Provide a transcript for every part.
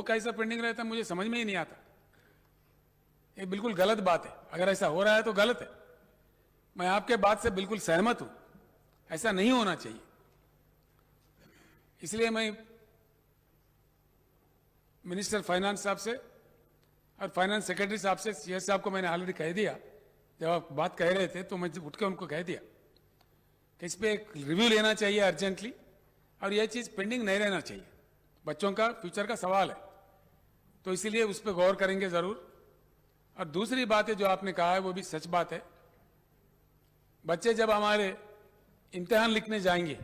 वो कैसा पेंडिंग रहता है मुझे समझ में ही नहीं आता। ये बिल्कुल गलत बात है। अगर ऐसा हो रहा है तो गलत है। मैं आपके बात से बिल्कुल सहमत हूं, ऐसा नहीं होना चाहिए। इसलिए मैं मिनिस्टर फाइनेंस साहब से और फाइनेंस सेक्रेटरी साहब से, सीएस साहब को मैंने ऑलरेडी कह दिया, जब आप बात कह रहे थे तो मैं उठ के उनको कह दिया कि इस पर एक रिव्यू लेना चाहिए अर्जेंटली, और यह चीज़ पेंडिंग नहीं रहना चाहिए। बच्चों का फ्यूचर का सवाल है, तो इसीलिए उस पर गौर करेंगे ज़रूर। और दूसरी बात है जो आपने कहा है वो भी सच बात है। बच्चे जब हमारे इम्तिहान लिखने जाएंगे,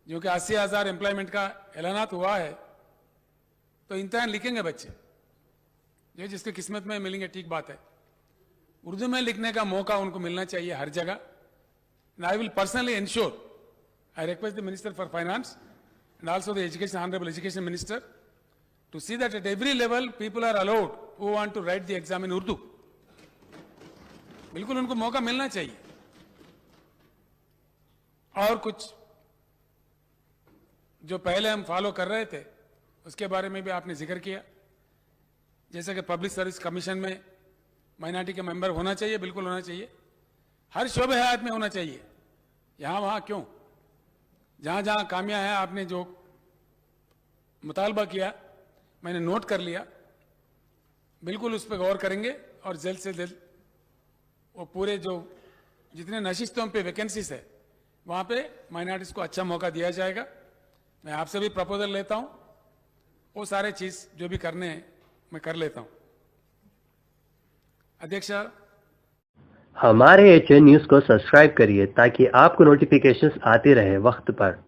जो कि 80,000 एम्प्लॉयमेंट का ऐलानात हुआ है, तो इम्तिहान लिखेंगे बच्चे, जो जिसके किस्मत में मिलेंगे, ठीक बात है। उर्दू में लिखने का मौका उनको मिलना चाहिए हर जगह। And I will personally ensure, I request the minister for finance and also the education, honorable education minister, to see that at every level people are allowed who want to write the exam in Urdu. बिल्कुल उनको मौका मिलना चाहिए। और कुछ जो पहले हम फॉलो कर रहे थे उसके बारे में भी आपने जिक्र किया, जैसे कि पब्लिक सर्विस कमीशन में माइनॉरिटी के मेंबर होना चाहिए, बिल्कुल होना चाहिए। हर शोबे हयात में होना चाहिए, यहां वहां क्यों। जहां जहां खामियां हैं, आपने जो मुतालबा किया मैंने नोट कर लिया, बिल्कुल उस पर गौर करेंगे और जल्द से जल्द वो पूरे जो जितने नशिस्तों पे वैकेंसीज है वहां पे माइनॉरिटीज को अच्छा मौका दिया जाएगा। मैं आपसे भी प्रपोजल लेता हूं, वो सारे चीज जो भी करने हैं मैं कर लेता हूं। अध्यक्ष, हमारे HN न्यूज को सब्सक्राइब करिए ताकि आपको नोटिफिकेशंस आते रहे वक्त पर।